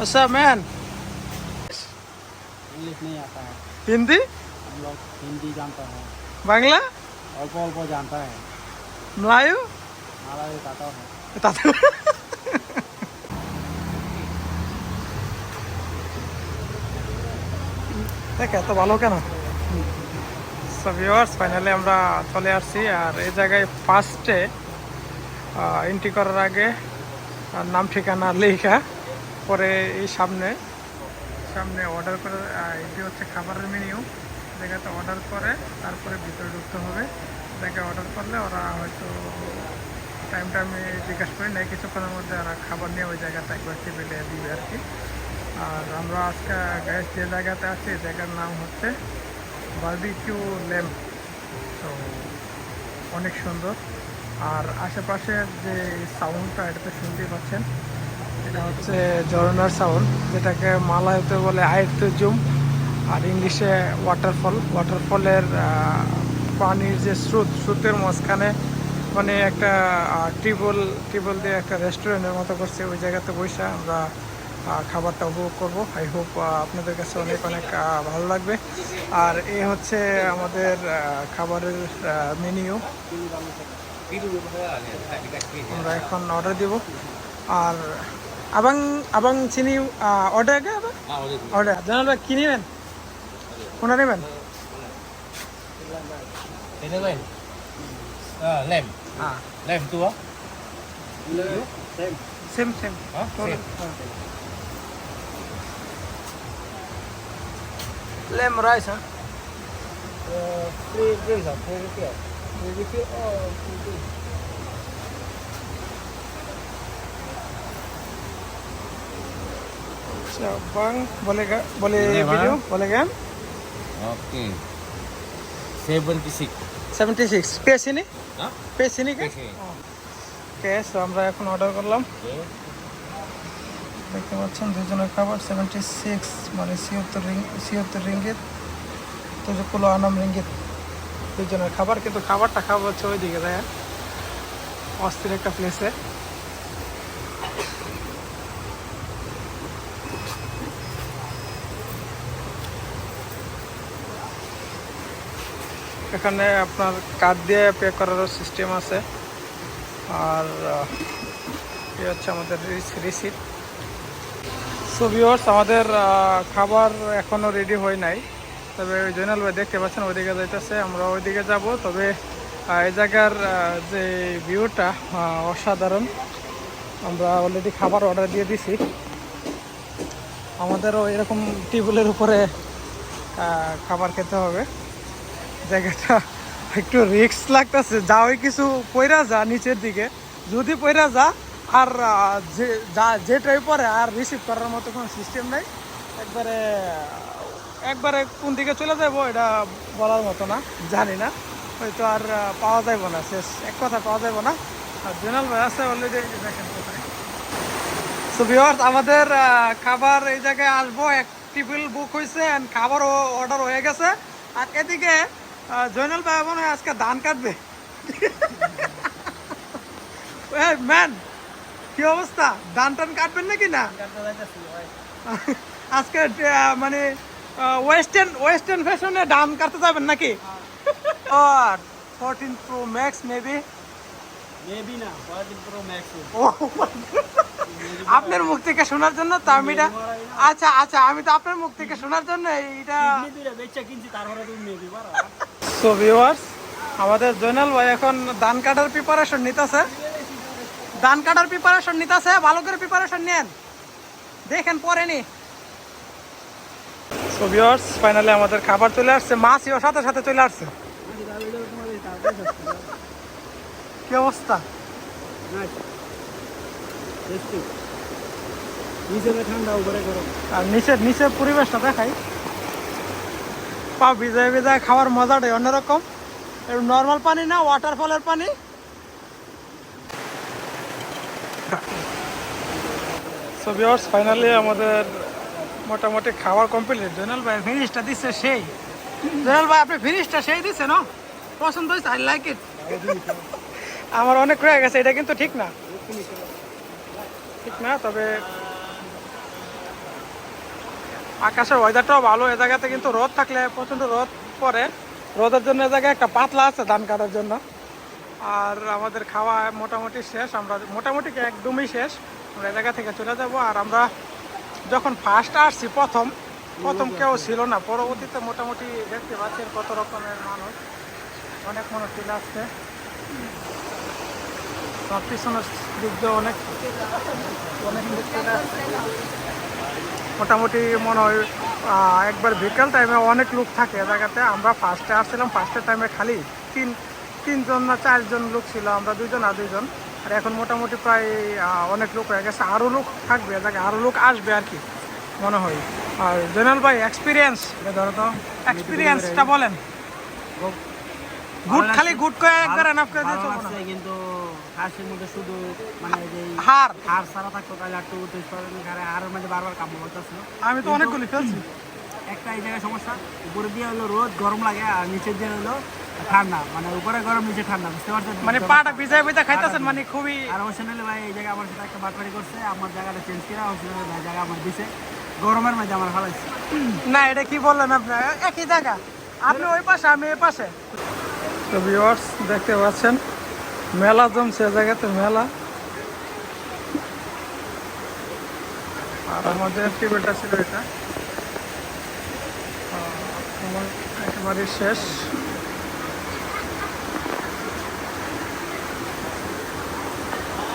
What's up, man? English नहीं आता है। हिंदी? हम लोग हिंदी जानता है, बांग्ला? अल्प अल्प जानता है। मलायू? मालवी आता है। দেখ এত ভালো কেন? সো ভিউয়ার্স ফাইনালি আমরা চলে আসছি আর এই জায়গায় ফার্স্টে এন্ট্রি করার আগে নাম ঠিকানা লেখা পরে এই সামনে অর্ডার করে এটি হচ্ছে খাবারের মেনিউ জায়গাতে অর্ডার করে তারপরে ভিতরে ঢুকতে হবে। জায়গায় অর্ডার করলে ওরা হয়তো টাইমটা আমি জিজ্ঞাসা করি না, কিছুক্ষণের মধ্যে ওরা খাবার নিয়ে ওই জায়গাটা একবার টেবিলে দিবে আর কি। আর আমরা আজকে গ্যাস যে জায়গাতে আছি জায়গার নাম হচ্ছে বারবিকিউ ল্যাম্প। তো অনেক সুন্দর আর আশেপাশের যে সাউন্ডটা এটাতে শুনতেই পাচ্ছেন, এটা হচ্ছে ঝর্ণার সাউন্ড, যেটাকে মালায়তে বলে আয়তজুম আর ইংলিশে ওয়াটারফলের পানির যে স্রোতের মাঝখানে মানে একটা টিউবওয়েল দিয়ে একটা রেস্টুরেন্টের মতো করছে, ওই জায়গাতে বসে আমরা খাবারটা উপভোগ করবো। আই হোপ আপনাদের কাছে অনেক ভালো লাগবে। আর এই হচ্ছে আমাদের খাবারের মেনিউ, আমরা এখন অর্ডার দিব। আর abang sini order ke apa? Order. Jangan lupa kini men. Mana ni men? Ini kan? Lem. Lem tu ah? Same. Same. Lamb rice huh? Free drinks ah, free refill. Free refill or free drink? So bang boleh video boleh kan? Okay. 76. 76 pay sini? Hah? Pay sini kan? Okay, so আমরা এখন order করলাম। দেখতে পাচ্ছেন দুজনের খাবার 76 মানে 76 ringgit, 76 ringgit দুজনের খাবার। কিন্তু খাবারটা খাওয়া হচ্ছে ওইদিকে যায় অস্থির একটা প্লেসে। এখানে আপনার কার্ড দিয়ে পে করারও সিস্টেম আছে। আর এই হচ্ছে আমাদের রিসিট। সো ভিউয়ার্স আমাদের খাবার এখনও রেডি হয় নাই, তবে ওই জয়নাল ভাই দেখতে পাচ্ছেন ওইদিকে যাইতেছে, আমরা ওইদিকে যাব। তবে এই জায়গার যে ভিউটা অসাধারণ। আমরা অলরেডি খাবার অর্ডার দিয়ে দিছি, আমাদেরও এরকম টেবিলের উপরে খাবার খেতে হবে। জায়গাটা একটু রিস্ক লাগতেছে, যাওই কিছু পয়রা যা নিচের দিকে, যদি পয়রা যা আর যেটাই পরে আর রিসিভ করার মতো কোনো সিস্টেম নেই। একবারে কোন দিকে চলে যাবো এটা বলার মতো না, জানি না, হয়তো আর পাওয়া যাইব না, শেষ এক কথা পাওয়া যাইব না। আর জেনারেল ভাই আছে অলরেডি দেখেন কোথায়। সো ভিউয়ার্স আমাদের খাবার এই জায়গায় আসবো, এক টেবিল বুক হয়েছে অ্যান্ড খাবারও অর্ডার হয়ে গেছে। আর এদিকে জয়নাল ভাই মনে হয় আজকে ধান কাটবে। ম্যান কি অবস্থা, ধান টান কাটবেন নাকি না আজকে? মানে ওয়েস্টার্ন ফ্যাশনে ধান কাটতে যাবেন নাকি? আর 14 Pro Max মেবি না 14 Pro Max। আপনার মুখ থেকে শোনার জন্য তো আমি এটা আচ্ছা আমি তো আপনার মুখ থেকে শোনার জন্য এইটা কিনছি, তারপরে তুমি মেবি পারো। সো ভিউয়ার্স আমাদের জয়নাল ভাই এখন ধান কাটার প্রিপারেশন নিতেছে, ভালো করে প্রিপারেশন নেন, দেখেন পরে নি। সো ভিউয়ার্স ফাইনালি আমাদের খাবার চলে আসছে, মাছও সাথে সাথে চলে আসছে। কি অবস্থা? আর নিচের পরিবেশটা দেখাই, পা ভিজায় খাওয়ার মজাটাই অন্যরকম। নর্মাল পানি না, ওয়াটারফলের পানি। সো ভিউয়ার্স ফাইনালি আমাদের মোটামুটি খাবার কমপ্লিট। জয়নাল ভাই ফিনিশটা দিচ্ছে সেই। জয়নাল ভাই আপনি ফিনিশটা সেই দিচ্ছে না, পছন্দ হয়েছে, আই লাইক ইট। আমার অনেক রয়ে গেছে, এটা কিন্তু ঠিক না, তবে আকাশের ওয়েদারটাও ভালো। এ জায়গাতে কিন্তু রোদ থাকলে প্রচণ্ড রোদ পড়ে, রোদের জন্য এ জায়গায় একটা পাতলা আছে ধান কাটার জন্য। আর আমাদের খাওয়া মোটামুটি শেষ, আমরা মোটামুটি একদমই শেষ। আমরা এ জায়গা থেকে চলে যাব। আর আমরা যখন ফার্স্ট আসছি প্রথম কেউ ছিল না, পরবর্তীতে মোটামুটি দেখতে পাচ্ছেন কত রকমের মানুষ, অনেক মানুষ চলে আসছে। তার পিছনের দিক দিয়ে অনেক লোক চলে আসছে। মোটামুটি মনে হয় একবার বিকেল টাইমে অনেক লোক থাকে এ জায়গাতে। আমরা ফার্স্টে আসছিলাম, ফার্স্টের টাইমে খালি তিনজন না 4 জন লোক ছিল, আমরা 2 জন আর 2 জন। আর এখন মোটামুটি প্রায় অনেক লোক হয়ে গেছে, আরও লোক থাকবে এ জায়গায়, আরও লোক আসবে আর কি মনে হয়। আর জেনারেল ভাই এক্সপিরিয়েন্সটা বলেন। গুড, খালি গুড করে একবার এনাফ করে দিয়ে চলবো না। কিন্তু হাঁসের মধ্যে শুধু মানে যে হার সারা থাকতো, তাহলে একটু হাড়ের মধ্যে বারবার কামড় করতেছিল। আমি তো অনেকগুলি ফেলছি। একটা এই জায়গায় সমস্যা, উপরে দিয়ে হলো রোদ গরম লাগে, আর নিচের দিয়ে হলো ঠান্ডা, মানে উপরে গরম নিচে ঠান্ডা, বুঝতে পারছেন? মানে পাটা ভিজায় খাইতেছেন, মানে খুবই। আর হোসেন আলী ভাই এই জায়গায় আমার সাথে একটা বাটপারি করছে, আমার জায়গাটা চেঞ্জ করে হোসেন আলী ভাই জায়গা আমার দিছে, গরমের মধ্যে আমার হারাইছে। না, এটা কি বললেন আপনার? একই জায়গা, আপনি ওই পাশে আমি এই পাশে। তো ভিউয়ার্স দেখতে পাচ্ছেন মেলা জমছে জায়গাতে, মেলা। আর আমাদের টেবিলটা ছিল এটা, একেবারে শেষ।